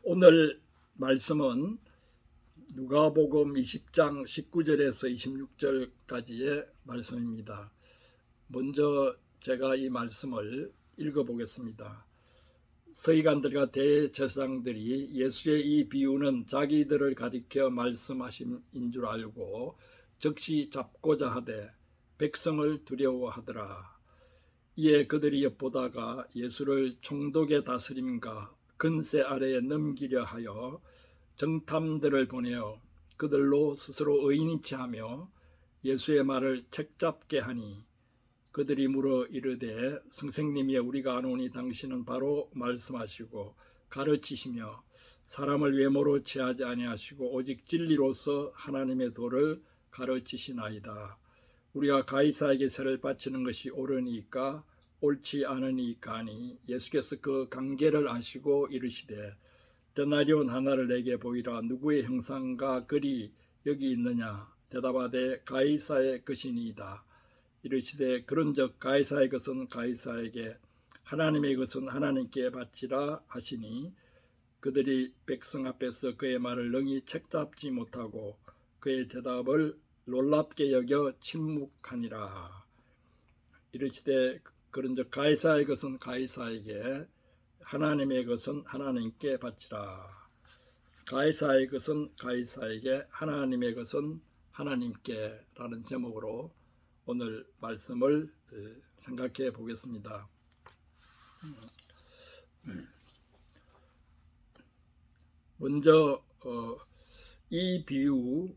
오늘 말씀은 누가복음 20장 19절에서 26절까지의 말씀입니다. 먼저 제가 이 말씀을 읽어보겠습니다. 서기관들과 대제사장들이 예수의 이 비유는 자기들을 가리켜 말씀하심인 줄 알고 즉시 잡고자 하되 백성을 두려워하더라. 이에 그들이 엿보다가 예수를 총독의 다스림과 근세 아래에 넘기려 하여 정탐들을 보내어 그들로 스스로 의인이 체하며 예수의 말을 책잡게 하니 그들이 물어 이르되 선생님이여 우리가 아노니 당신은 바로 말씀하시고 가르치시며 사람을 외모로 취하지 아니하시고 오직 진리로서 하나님의 도를 가르치시나이다. 우리가 가이사에게 세를 바치는 것이 옳으니까 옳지 않으니까 하니 예수께서 그 관계를 아시고 이르시되 데나리온 하나를 내게 보이라. 누구의 형상과 글이 여기 있느냐? 대답하되 가이사의 것이니이다. 이르시되 그런즉 가이사의 것은 가이사에게 하나님의 것은 하나님께 바치라 하시니 그들이 백성 앞에서 그의 말을 능히 책잡지 못하고 그의 대답을 놀랍게 여겨 침묵하니라. 이르시되 그런즉 가이사의 것은 가이사에게 하나님의 것은 하나님께 바치라. 가이사의 것은 가이사에게 하나님의 것은 하나님께 라는 제목으로 오늘 말씀을 생각해 보겠습니다. 먼저 이 비유라는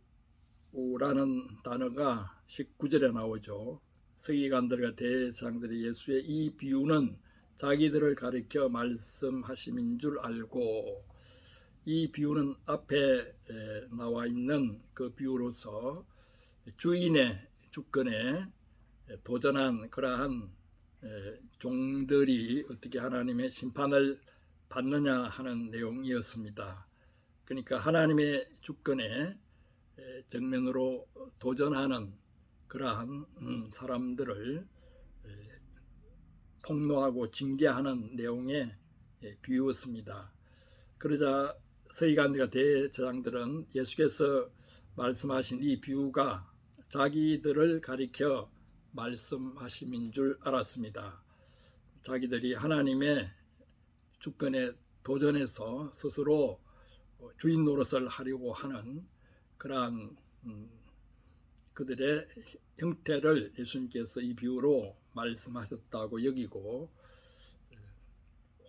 단어가 19절에 나오죠. 서기관들과 대제사장들이 예수의 이 비유는 자기들을 가리켜 말씀하심인 줄 알고, 이 비유는 앞에 나와 있는 그 비유로서 주인의 주권에 도전한 그러한 종들이 어떻게 하나님의 심판을 받느냐 하는 내용이었습니다. 그러니까 하나님의 주권에 정면으로 도전하는 그러한 사람들을 폭로하고 징계하는 내용의 비유였습니다. 그러자 서기관들과 대제사장들은 예수께서 말씀하신 이 비유가 자기들을 가리켜 말씀하심인 줄 알았습니다. 자기들이 하나님의 주권에 도전해서 스스로 주인 노릇을 하려고 하는 그러한 그들의 형태를 예수님께서 이 비유로 말씀하셨다고 여기고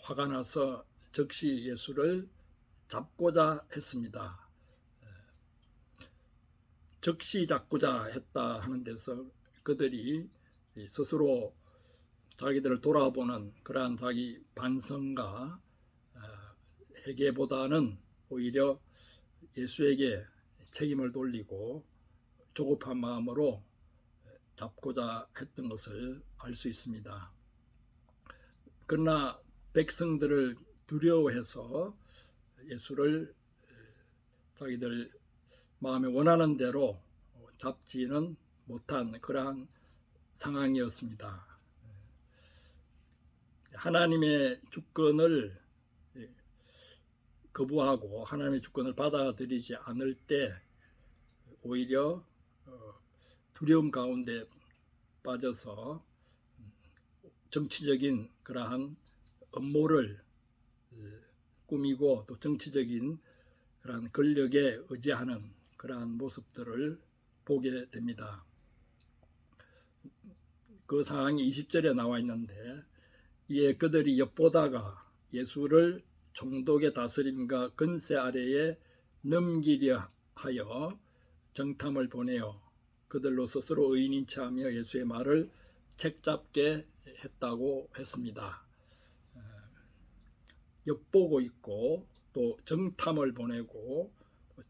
화가 나서 즉시 예수를 잡고자 했습니다. 즉시 잡고자 했다 하는 데서 그들이 스스로 자기들을 돌아보는 그러한 자기 반성과 회개보다는 오히려 예수에게 책임을 돌리고 조급한 마음으로 잡고자 했던 것을 알 수 있습니다. 그러나 백성들을 두려워해서 예수를 자기들 마음에 원하는 대로 잡지는 못한 그러한 상황이었습니다. 하나님의 주권을 거부하고 하나님의 주권을 받아들이지 않을 때 오히려 두려움 가운데 빠져서 정치적인 그러한 음모를 꾸미고 또 정치적인 그러한 권력에 의지하는 그러한 모습들을 보게 됩니다. 그 상황이 20절에 나와 있는데 이에 그들이 엿보다가 예수를 총독의 다스림과 근세 아래에 넘기려 하여 정탐을 보내어 그들로 스스로 의인인 체하며 예수의 말을 책잡게 했다고 했습니다. 엿보고 있고 또 정탐을 보내고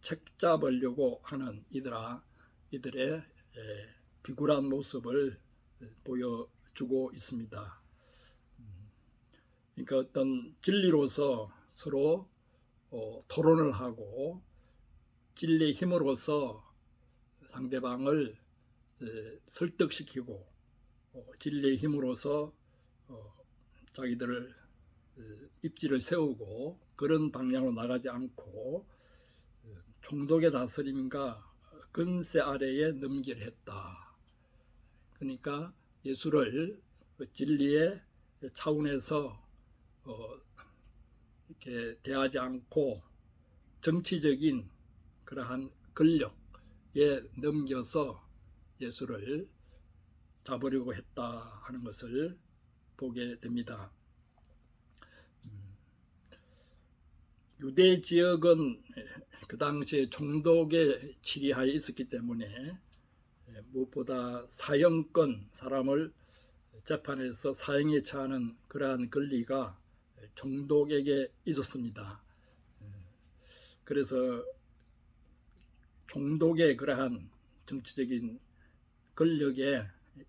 책잡으려고 하는 이들의 비굴한 모습을 보여주고 있습니다. 그러니까 어떤 진리로서 서로 토론을 하고 진리의 힘으로서 상대방을 설득시키고 진리의 힘으로서 자기들을 입지를 세우고 그런 방향으로 나가지 않고 총독의 다스림과 근세 아래에 넘기려 했다. 그러니까 예수를 진리의 차원에서 이렇게 대하지 않고 정치적인 그러한 권력에 넘겨서 예수를 잡으려고 했다 하는 것을 보게 됩니다. 유대 지역은 그 당시에 총독의 치리하에 있었기 때문에 무엇보다 사형권, 사람을 재판에서 사형에 처하는 그러한 권리가 총독에게 있었습니다. 그래서 총독의 그러한 정치적인 권력에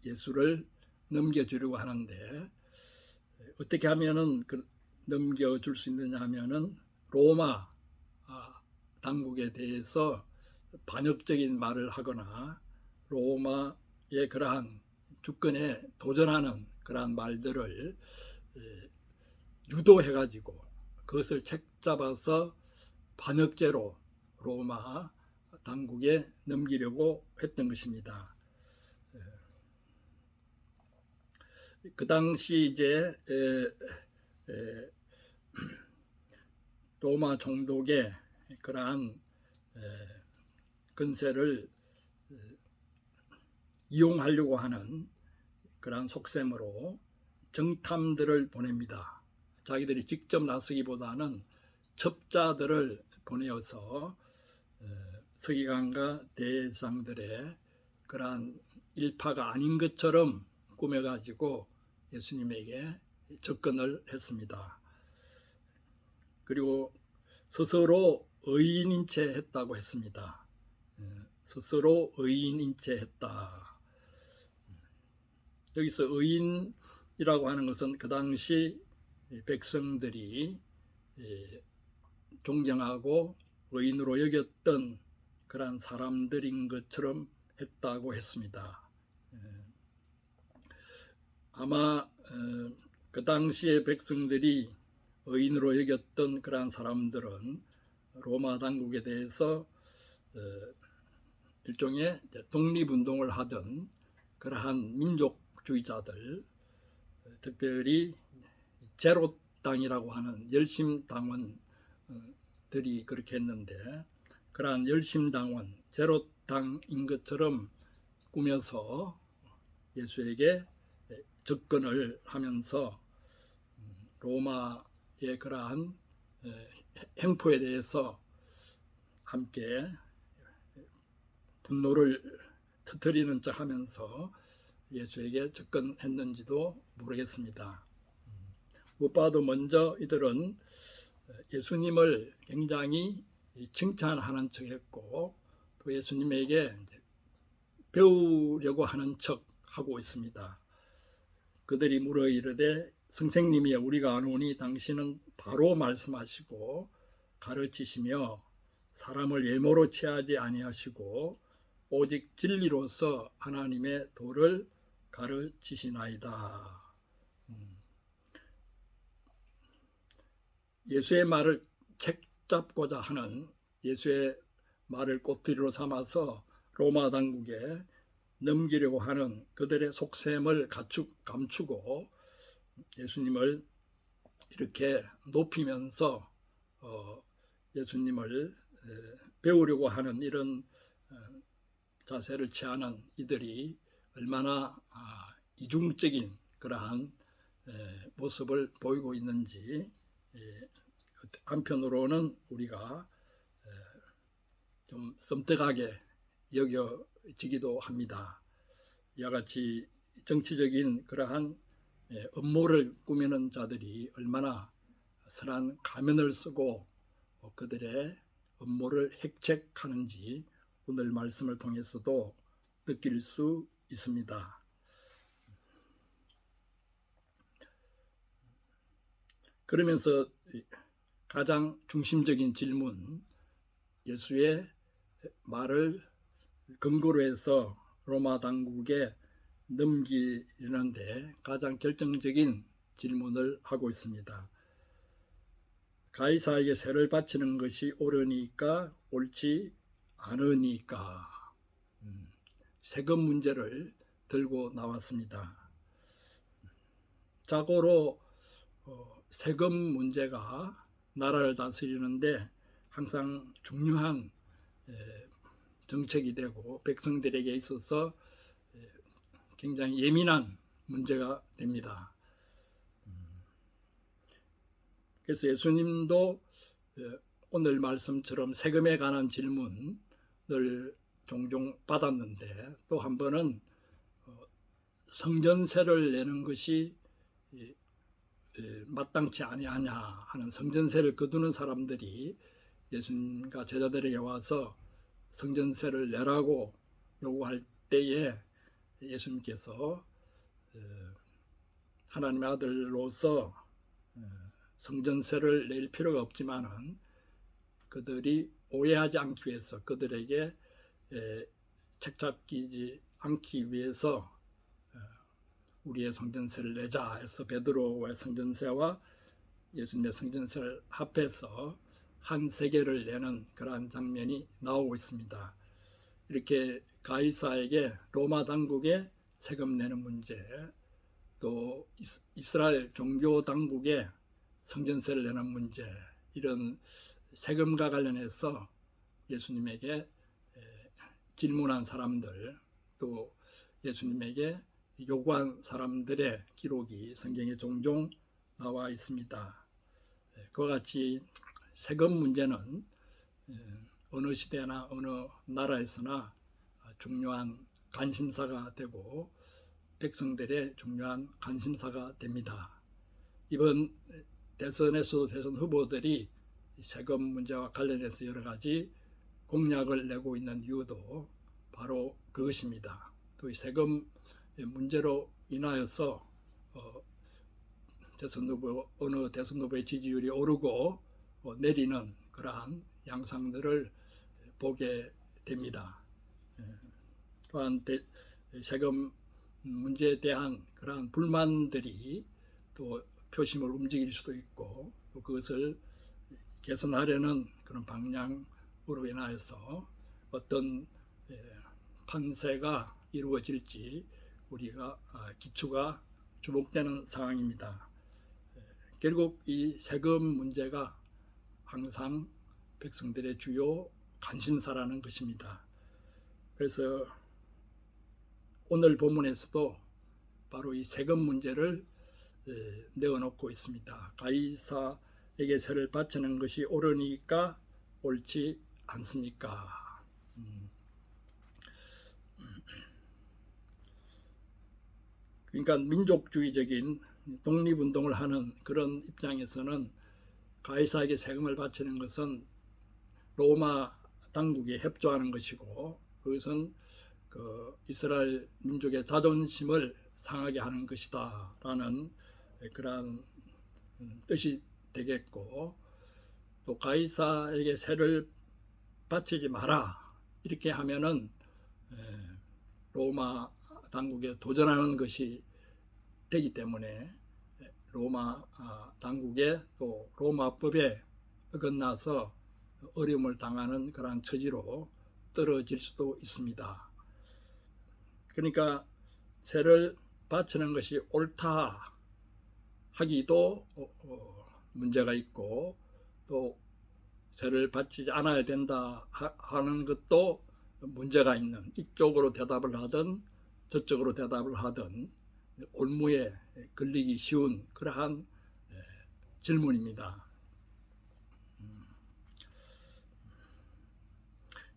예수를 넘겨주려고 하는데 어떻게 하면은 넘겨줄 수 있느냐 하면은 로마 당국에 대해서 반역적인 말을 하거나 로마의 그러한 주권에 도전하는 그러한 말들을 유도해가지고 그것을 책잡아서 반역죄로 로마 당국에 넘기려고 했던 것입니다. 그 당시 이제 로마 총독의 그러한 권세를 이용하려고 하는 그러한 속셈으로 정탐들을 보냅니다. 자기들이 직접 나서기보다는 첩자들을 보내어서 서기관과 대제사장들의 그러한 일파가 아닌 것처럼 꾸며가지고 예수님에게 접근을 했습니다. 그리고 스스로 의인인 채 했다고 했습니다. 스스로 의인인 채 했다. 여기서 의인이라고 하는 것은 그 당시 백성들이 존경하고 의인으로 여겼던 그러한 사람들인 것처럼 했다고 했습니다. 아마 그 당시의 백성들이 의인으로 여겼던 그러한 사람들은 로마 당국에 대해서 일종의 독립운동을 하던 그러한 민족주의자들, 특별히 제롯당이라고 하는 열심당원들이 그렇게 했는데 그러한 열심당원, 제롯당인 것처럼 꾸며서 예수에게 접근을 하면서 로마의 그러한 행포에 대해서 함께 분노를 터뜨리는 척 하면서 예수에게 접근했는지도 모르겠습니다. 무엇보다도 먼저 이들은 예수님을 굉장히 칭찬하는 척 했고 또 예수님에게 배우려고 하는 척 하고 있습니다. 그들이 물어 이르되 선생님이여 우리가 아노니 당신은 바로 말씀하시고 가르치시며 사람을 예모로 취하지 아니하시고 오직 진리로서 하나님의 도를 가르치시나이다. 예수의 말을 책잡고자 하는 예수의 말을 꼬투리로 삼아서 로마 당국에 넘기려고 하는 그들의 속셈을 감추고 예수님을 이렇게 높이면서 예수님을 배우려고 하는 이런 자세를 취하는 이들이 얼마나 이중적인 그러한 모습을 보이고 있는지 한편으로는 우리가 좀 섬뜩하게 여겨지기도 합니다. 이와 같이 정치적인 그러한 음모를 꾸미는 자들이 얼마나 선한 가면을 쓰고 그들의 음모를 획책하는지 오늘 말씀을 통해서도 느낄 수 있습니다. 그러면서 가장 중심적인 질문, 예수의 말을 근거로 해서 로마 당국에 넘기는데 가장 결정적인 질문을 하고 있습니다. 가이사에게 세를 바치는 것이 옳으니까 옳지 않으니까 세금 문제를 들고 나왔습니다. 자고로 세금 문제가 나라를 다스리는데 항상 중요한 정책이 되고 백성들에게 있어서 굉장히 예민한 문제가 됩니다. 그래서 예수님도 오늘 말씀처럼 세금에 관한 질문을 종종 받았는데 또 한 번은 성전세를 내는 것이 마땅치 아니하냐 하는 성전세를 거두는 사람들이 예수님과 제자들에게 와서 성전세를 내라고 요구할 때에 예수님께서 하나님의 아들로서 성전세를 낼 필요가 없지만은 그들이 오해하지 않기 위해서 그들에게 책잡히지 않기 위해서 우리의 성전세를 내자 해서 베드로의 성전세와 예수님의 성전세를 합해서 한 세계를 내는 그러한 장면이 나오고 있습니다. 이렇게 가이사에게 로마 당국에 세금 내는 문제, 또 이스라엘 종교 당국에 성전세를 내는 문제, 이런 세금과 관련해서 예수님에게 질문한 사람들, 또 예수님에게 요구한 사람들의 기록이 성경에 종종 나와 있습니다. 그와 같이 세금 문제는 어느 시대나 어느 나라에서나 중요한 관심사가 되고 백성들의 중요한 관심사가 됩니다. 이번 대선에서도 대선 후보들이 세금 문제와 관련해서 여러 가지 공약을 내고 있는 이유도 바로 그것입니다. 또 이 세금 문제로 인하여서 어느 대선 후보의 지지율이 오르고 내리는 그러한 양상들을 보게 됩니다. 또한 세금 문제에 대한 그러한 불만들이 또 표심을 움직일 수도 있고 또 그것을 개선하려는 그런 방향으로 인하여서 어떤 판세가 이루어질지 우리가 기초가 주목되는 상황입니다. 결국 이 세금 문제가 항상 백성들의 주요 관심사라는 것입니다. 그래서 오늘 본문에서도 바로 이 세금 문제를 내어놓고 있습니다. 가이사에게 세를 바치는 것이 옳으니까 옳지 않습니까? 그러니까 민족주의적인 독립운동을 하는 그런 입장에서는 가이사에게 세금을 바치는 것은 로마 당국에 협조하는 것이고 그것은 이스라엘 민족의 자존심을 상하게 하는 것이다 라는 그러한 뜻이 되겠고 또 가이사에게 세를 바치지 마라 이렇게 하면은 로마 당국에 도전하는 것이 되기 때문에 로마 당국에 또 로마법에 어긋나서 어려움을 당하는 그러한 처지로 떨어질 수도 있습니다. 그러니까 세를 바치는 것이 옳다 하기도 문제가 있고 또 세를 바치지 않아야 된다 하는 것도 문제가 있는 이쪽으로 대답을 하든 저쪽으로 대답을 하든 올무에 걸리기 쉬운 그러한 질문입니다.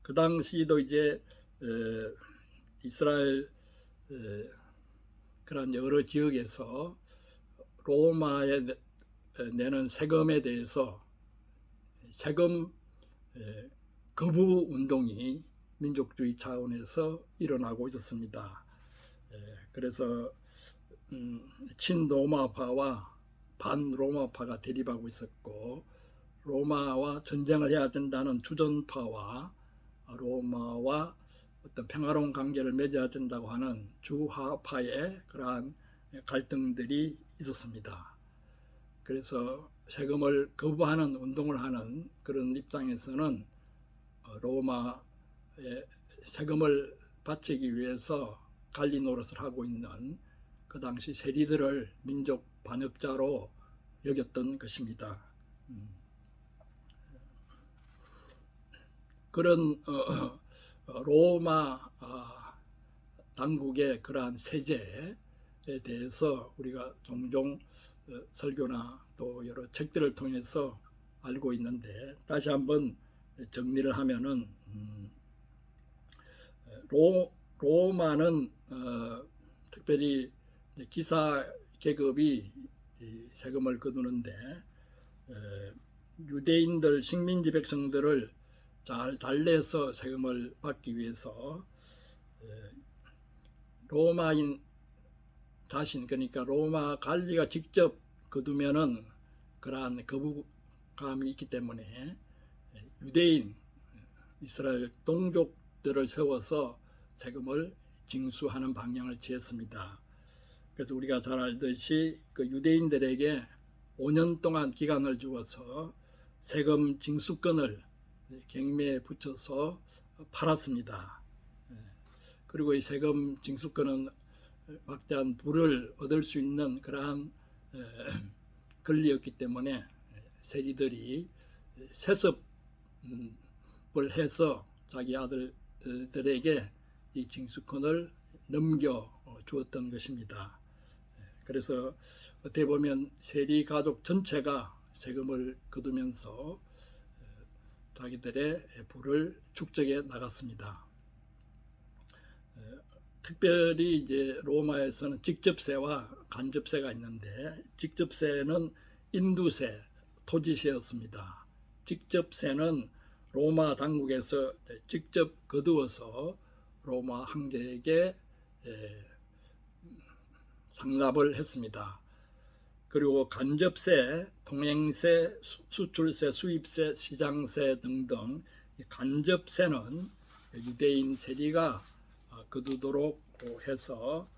그 당시도 이제 이스라엘 그런 여러 지역에서 로마에 내는 세금에 대해서 세금 거부 운동이 민족주의 차원에서 일어나고 있었습니다. 그래서 친로마파와 반로마파가 대립하고 있었고 로마와 전쟁을 해야 된다는 주전파와 로마와 어떤 평화로운 관계를 맺어야 된다고 하는 주하파의 그러한 갈등들이 있었습니다. 그래서 세금을 거부하는 운동을 하는 그런 입장에서는 로마에 세금을 바치기 위해서 관리 노릇을 하고 있는 그 당시 세리들을 민족 반역자로 여겼던 것입니다. 그런 로마 당국의 그러한 세제에 대해서 우리가 종종 설교나 또 여러 책들을 통해서 알고 있는데, 다시 한번 정리를 하면은 로마는 특별히 기사 계급이 세금을 거두는데 유대인들 식민지 백성들을 잘 달래서 세금을 받기 위해서 로마인 자신, 그러니까 로마 관리가 직접 거두면은 그러한 거부감이 있기 때문에 유대인 이스라엘 동족들을 세워서 세금을 징수하는 방향을 취했습니다. 그래서 우리가 잘 알듯이 그 유대인들에게 5년 동안 기간을 주어서 세금 징수권을 경매에 붙여서 팔았습니다. 그리고 이 세금 징수권은 막대한 부를 얻을 수 있는 그러한 권리였기 때문에 세리들이 세습을 해서 자기 아들들에게 이 징수권을 넘겨 주었던 것입니다. 그래서 어떻게 보면 세리 가족 전체가 세금을 거두면서 자기들의 부를 축적해 나갔습니다. 특별히 이제 로마에서는 직접세와 간접세가 있는데, 직접세는 인두세, 토지세였습니다. 직접세는 로마 당국에서 직접 거두어서 로마 황제에게 상납을 했습니다. 그리고 간접세, 통행세, 수출세, 수입세, 시장세 등등 간접세는 유대인 세리가 거두도록 해서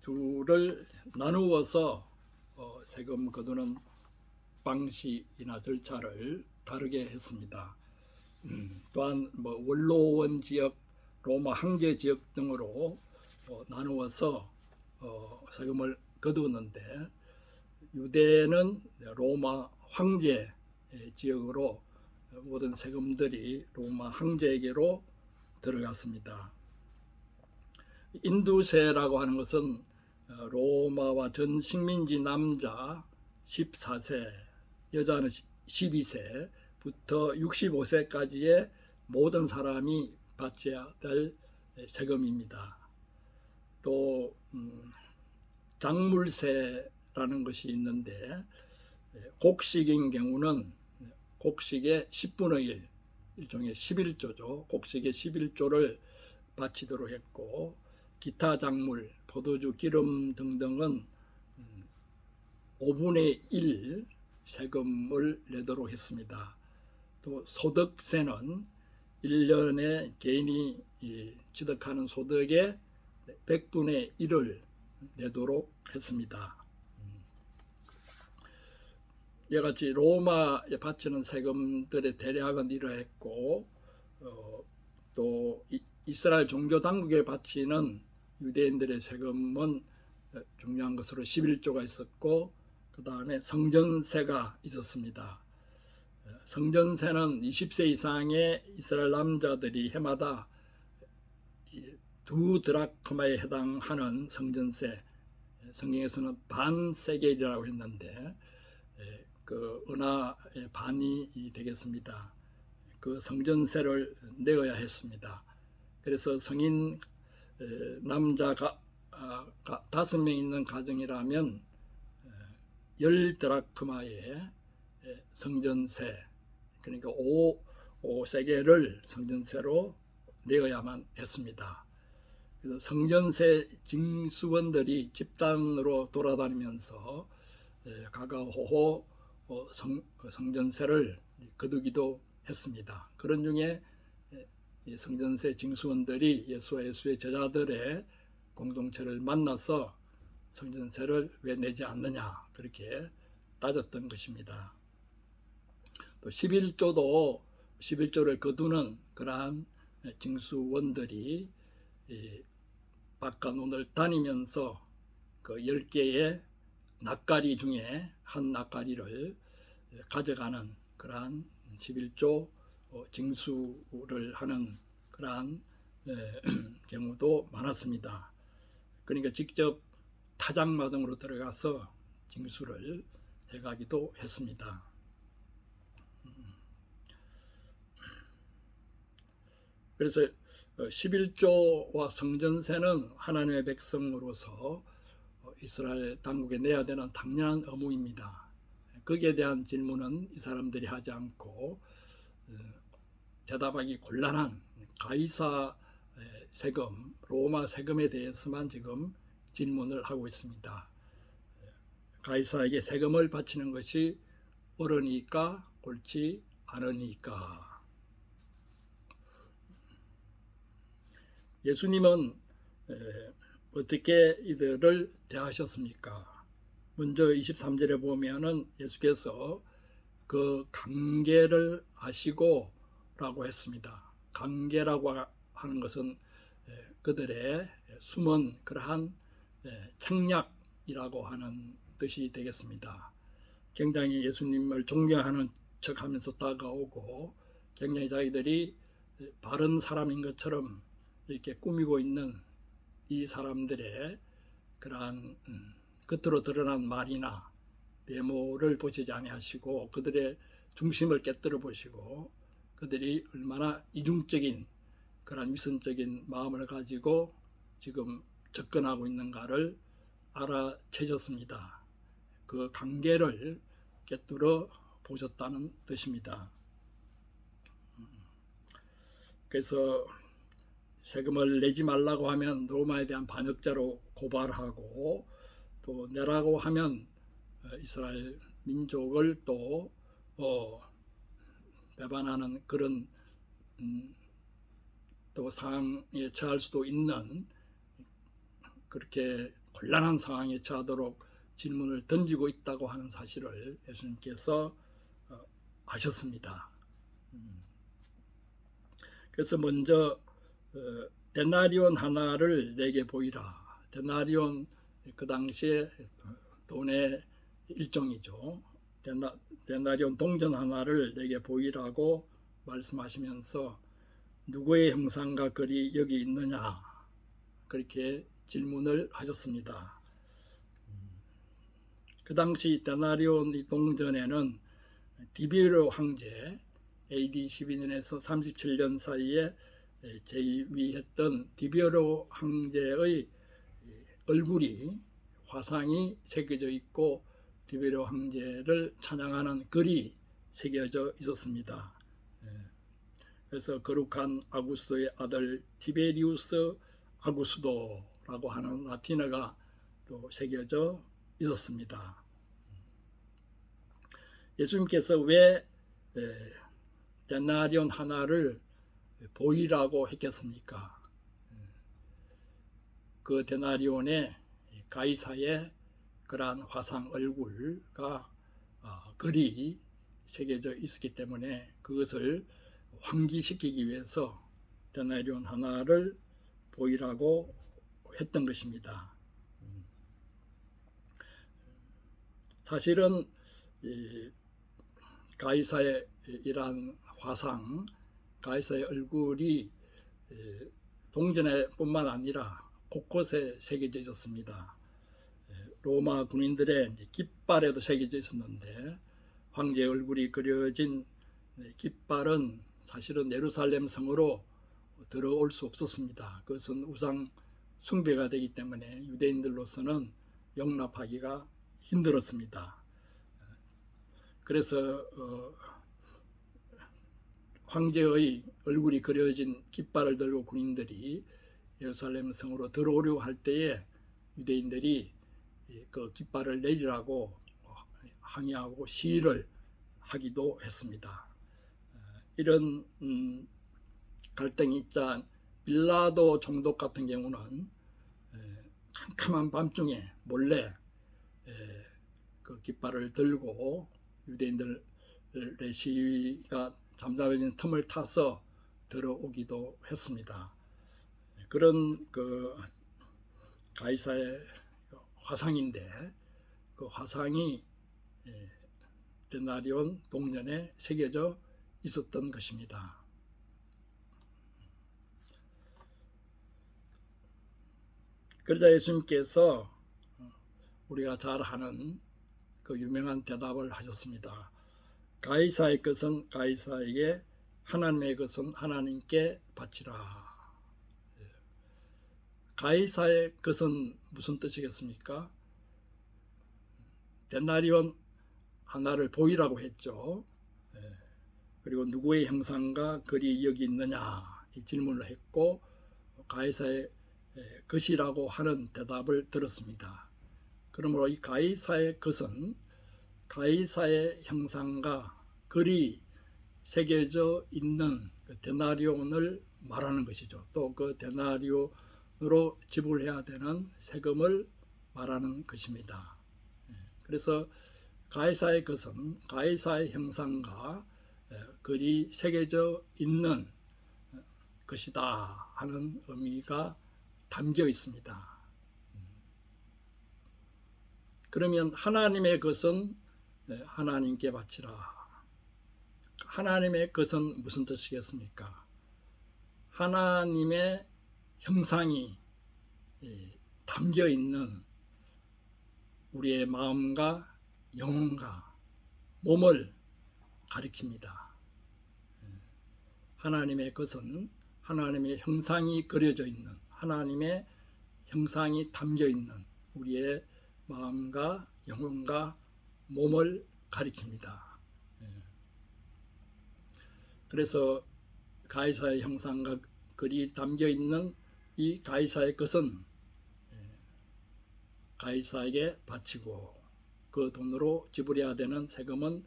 둘을 나누어서 세금 거두는 방식이나 절차를 다르게 했습니다. 또한 원로원 지역, 로마 황제 지역 등으로 나누어서 세금을 거두었는데, 유대는 로마 황제 지역으로 모든 세금들이 로마 황제에게로 들어갔습니다. 인두세라고 하는 것은 로마와 전 식민지 남자 14세, 여자는 12세부터 65세까지의 모든 사람이 바쳐야 될 세금입니다. 또 장물세라는 것이 있는데, 곡식인 경우는 곡식의 10분의 1, 일종의 11조죠. 곡식의 11조를 바치도록 했고, 기타 작물, 포도주, 기름 등등은 5분의 1 세금을 내도록 했습니다. 또 소득세는 1년에 개인이 취득하는 소득의 100분의 1을 내도록 했습니다. 이와 같이 로마에 바치는 세금들의 대략은 이러했고, 또 이스라엘 종교 당국에 바치는 유대인들의 세금은 중요한 것으로 11조가 있었고, 그 다음에 성전세가 있었습니다. 성전세는 20세 이상의 이스라엘 남자들이 해마다 2드라크마에 해당하는 성전세, 성경에서는 반세겔이라고 했는데 그 은하의 반이 되겠습니다. 그 성전세를 내어야 했습니다. 그래서 성인 남자가 5명 있는 가정이라면 10드라크마의 성전세, 그러니까 5세겔을 성전세로 내어야만 했습니다. 그래서 성전세 징수원들이 집단으로 돌아다니면서 가가호호 성전세를 거두기도 했습니다. 그런 중에 성전세 징수원들이 예수의 제자들의 공동체를 만나서 성전세를 왜 내지 않느냐, 그렇게 따졌던 것입니다. 또 11조를 거두는 그러한 징수원들이 바깥론을 다니면서 그 10개의 낫가리 중에 한 낫가리를 가져가는 그러한 11조 징수를 하는 그러한 경우도 많았습니다. 그러니까 직접 타작마당으로 들어가서 징수를 해가기도 했습니다. 그래서 11조와 성전세는 하나님의 백성으로서 이스라엘 당국에 내야 되는 당연한 의무입니다. 거기에 대한 질문은 이 사람들이 하지 않고 대답하기 곤란한 가이사 세금, 로마 세금에 대해서만 지금 질문을 하고 있습니다. 가이사에게 세금을 바치는 것이 옳으니까 옳지 않으니까. 예수님은 어떻게 이들을 대하셨습니까? 먼저 23절에 보면은 예수께서 그 관계를 아시고 라고 했습니다. 관계라고 하는 것은 그들의 숨은 그러한 책략이라고 하는 뜻이 되겠습니다. 굉장히 예수님을 존경하는 척하면서 다가오고 굉장히 자기들이 바른 사람인 것처럼 이렇게 꾸미고 있는 이 사람들의 그러한 겉으로 드러난 말이나 외모를 보시지 아니하시고 그들의 중심을 깨뜨려 보시고 그들이 얼마나 이중적인 그런 위선적인 마음을 가지고 지금 접근하고 있는가를 알아채셨습니다. 그 관계를 깨뜨려 보셨다는 뜻입니다. 그래서 세금을 내지 말라고 하면 로마에 대한 반역자로 고발하고 또 내라고 하면 이스라엘 민족을 또 배반하는 그런 또 상황에 처할 수도 있는 그렇게 곤란한 상황에 처하도록 질문을 던지고 있다고 하는 사실을 예수님께서 아셨습니다. 그래서 먼저 데나리온 하나를 내게 보이라. 데나리온 그 당시에 돈의 일종이죠. 데나리온 동전 하나를 내게 보이라고 말씀하시면서 누구의 형상과 글이 여기 있느냐 그렇게 질문을 하셨습니다. 그 당시 데나리온 이 동전에는 디비르 황제 AD 12년에서 37년 사이에 재위했던 디비르 황제의 얼굴이 화상이 새겨져 있고 디비르 황제를 찬양하는 글이 새겨져 있었습니다. 그래서 거룩한 아구스도의 아들 티베리우스 아구스도라고 하는 라틴어가 또 새겨져 있었습니다. 예수님께서 왜 데나리온 하나를 보이라고 했겠습니까? 그 데나리온의 가이사의 그러한 화상 얼굴과 글이 새겨져 있었기 때문에 그것을 환기시키기 위해서 데나리온 하나를 보이라고 했던 것입니다. 사실은 가이사의 이러한 화상, 가이사의 얼굴이 동전에 뿐만 아니라 곳곳에 새겨져 있었습니다. 로마 군인들의 깃발에도 새겨져 있었는데 황제의 얼굴이 그려진 깃발은 사실은 예루살렘 성으로 들어올 수 없었습니다. 그것은 우상 숭배가 되기 때문에 유대인들로서는 용납하기가 힘들었습니다. 그래서 황제의 얼굴이 그려진 깃발을 들고 군인들이 예루살렘 성으로 들어오려고 할 때에 유대인들이 그 깃발을 내리라고 항의하고 시위를 하기도 했습니다. 이런 갈등이 있자 빌라도 총독 같은 경우는 캄캄한 밤중에 몰래 그 그 깃발을 들고 유대인들의 시위가 잠잠해진 틈을 타서 들어오기도 했습니다. 그런 그 가이사의 화상인데 그 화상이 데나리온 동전에 새겨져 있었던 것입니다. 그러자 예수님께서 우리가 잘 아는 그 유명한 대답을 하셨습니다. 가이사의 것은 가이사에게, 하나님의 것은 하나님께 바치라. 가이사의 것은 무슨 뜻이겠습니까? 데나리온 하나를 보이라고 했죠. 그리고 누구의 형상과 글이 여기 있느냐 이 질문을 했고 가이사의 것이라고 하는 대답을 들었습니다. 그러므로 이 가이사의 것은 가이사의 형상과 글이 새겨져 있는 그 데나리온을 말하는 것이죠. 또 그 데나리온으로 지불해야 되는 세금을 말하는 것입니다. 그래서 가이사의 것은 가이사의 형상과 글이 새겨져 있는 것이다 하는 의미가 담겨 있습니다. 그러면 하나님의 것은 하나님께 바치라. 하나님의 것은 무슨 뜻이겠습니까? 하나님의 형상이 담겨 있는 우리의 마음과 영혼과 몸을 가리킵니다. 하나님의 것은 하나님의 형상이 그려져 있는, 하나님의 형상이 담겨 있는 우리의 마음과 영혼과 몸을 가리킵니다. 그래서 가이사의 형상과 글이 담겨 있는 이 가이사의 것은 가이사에게 바치고 그 돈으로 지불해야 되는 세금은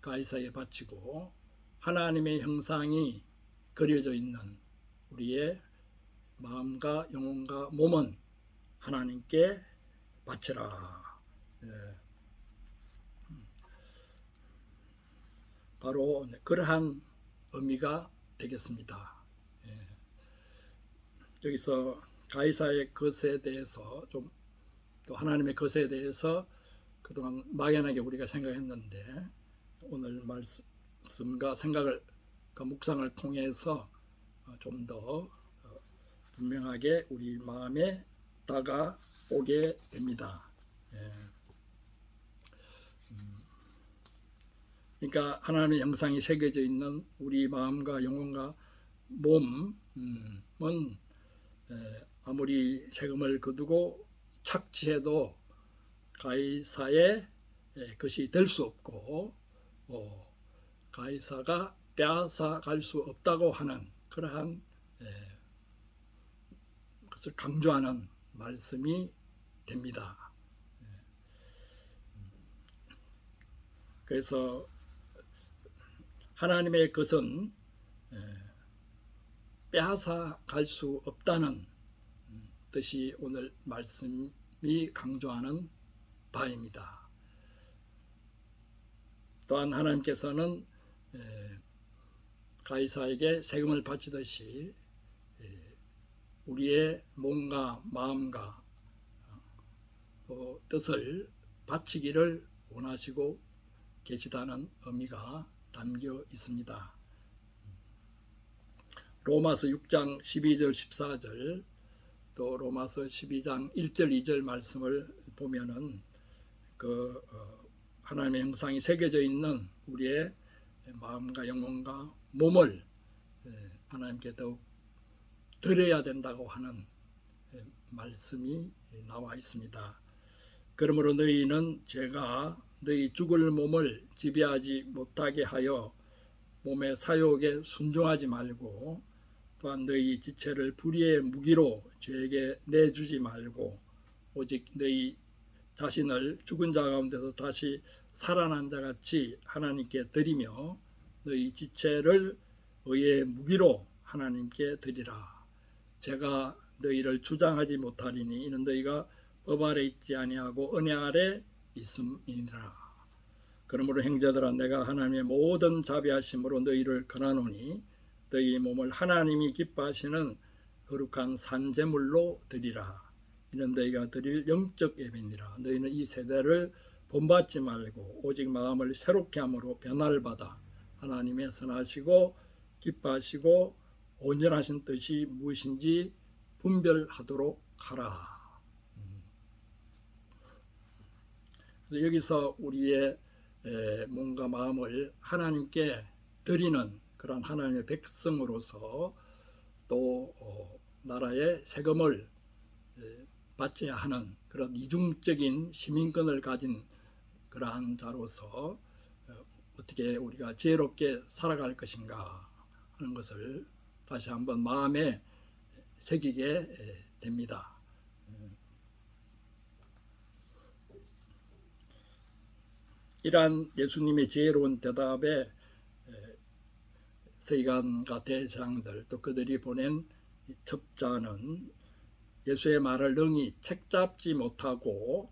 가이사에게 바치고 하나님의 형상이 그려져 있는 우리의 마음과 영혼과 몸은 하나님께 바치라. 바로 그러한 의미가 되겠습니다. 여기서 가이사의 것에 대해서 좀 또 하나님의 것에 대해서 그동안 막연하게 우리가 생각했는데 오늘 말씀과 생각을 그 묵상을 통해서 좀 더 분명하게 우리 마음에 다가오게 됩니다. 그러니까 하나님의 형상이 새겨져 있는 우리 마음과 영혼과 몸은 아무리 세금을 거두고 착취해도 가이사의 것이 될 수 없고 가이사가 빼앗아갈 수 없다고 하는 그러한 것을 강조하는 말씀이 됩니다. 그래서 하나님의 것은 빼앗아갈 수 없다는 뜻이 오늘 말씀이 강조하는 바입니다. 또한 하나님께서는 가이사에게 세금을 바치듯이 우리의 몸과 마음과 또 뜻을 바치기를 원하시고 계시다는 의미가 담겨 있습니다. 로마서 6장 12절 14절 또 로마서 12장 1절 2절 말씀을 보면은 그 하나님의 형상이 새겨져 있는 우리의 마음과 영혼과 몸을 하나님께 더욱 드려야 된다고 하는 말씀이 나와 있습니다. 그러므로 너희는 죄가 너희 죽을 몸을 지배하지 못하게 하여 몸의 사욕에 순종하지 말고 또한 너희 지체를 불의의 무기로 죄에게 내주지 말고 오직 너희 자신을 죽은 자 가운데서 다시 살아난 자 같이 하나님께 드리며 너희 지체를 의의 무기로 하나님께 드리라. 제가 너희를 주장하지 못하리니 이는 너희가 법 아래 있지 아니하고 은혜 아래 있음이니라. 그러므로 형제들아, 내가 하나님의 모든 자비하심으로 너희를 권하노니 너희 몸을 하나님이 기뻐하시는 거룩한 산제물로 드리라. 이는 너희가 드릴 영적 예배니라. 너희는 이 세대를 본받지 말고 오직 마음을 새롭게 함으로 변화를 받아 하나님의 선하시고 기뻐하시고 온전하신 뜻이 무엇인지 분별하도록 하라. 여기서 우리의 몸과 마음을 하나님께 드리는 그런 하나님의 백성으로서 또 나라의 세금을 받져야 하는 그런 이중적인 시민권을 가진 그러한 자로서 어떻게 우리가 지혜롭게 살아갈 것인가 하는 것을 다시 한번 마음에 새기게 됩니다. 이러한 예수님의 지혜로운 대답에 서기관과 대제사장들 또 그들이 보낸 첩자는 예수의 말을 능히 책잡지 못하고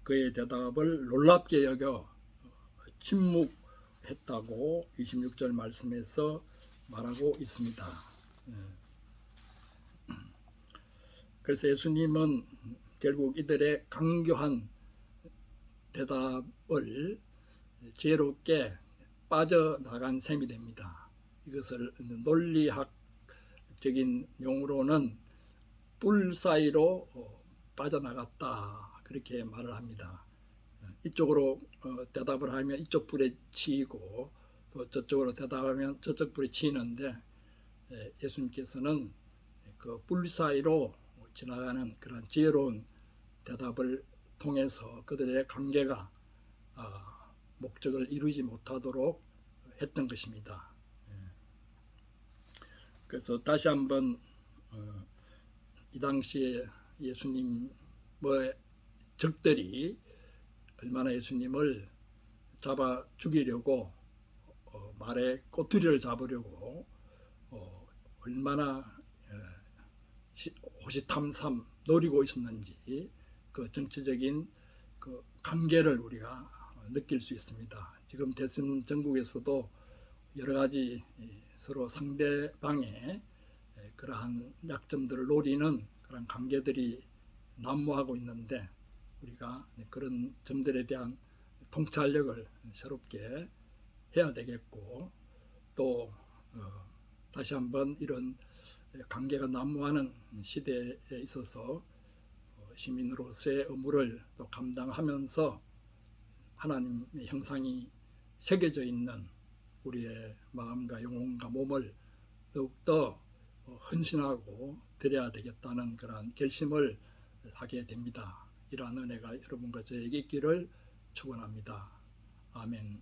그의 대답을 놀랍게 여겨 침묵했다고 26절 말씀에서 말하고 있습니다. 그래서 예수님은 결국 이들의 강교한 대답을 지혜롭게 빠져나간 셈이 됩니다. 이것을 논리학적인 용어로는 뿔 사이로 빠져나갔다 그렇게 말을 합니다. 이쪽으로 대답을 하면 이쪽 뿔에 치이고 또 저쪽으로 대답하면 저쪽 뿔에 치이는데 예수님께서는 그 뿔 사이로 지나가는 그런 지혜로운 대답을 통해서 그들의 관계가 목적을 이루지 못하도록 했던 것입니다. 그래서 다시 한번 이 당시에 예수님의 적들이 얼마나 예수님을 잡아 죽이려고 말에 꼬투리를 잡으려고 얼마나 호시탐탐 노리고 있었는지 그 정치적인 그 관계를 우리가 느낄 수 있습니다. 지금 대선 전국에서도 여러 가지 서로 상대방의 그러한 약점들을 노리는 그런 관계들이 난무하고 있는데 우리가 그런 점들에 대한 통찰력을 새롭게 해야 되겠고 또 다시 한번 이런 관계가 난무하는 시대에 있어서 시민으로서의 의무를 또 감당하면서 하나님의 형상이 새겨져 있는 우리의 마음과 영혼과 몸을 더욱더 헌신하고 드려야 되겠다는 그러한 결심을 하게 됩니다. 이러한 은혜가 여러분과 저에게 있기를 축원합니다. 아멘.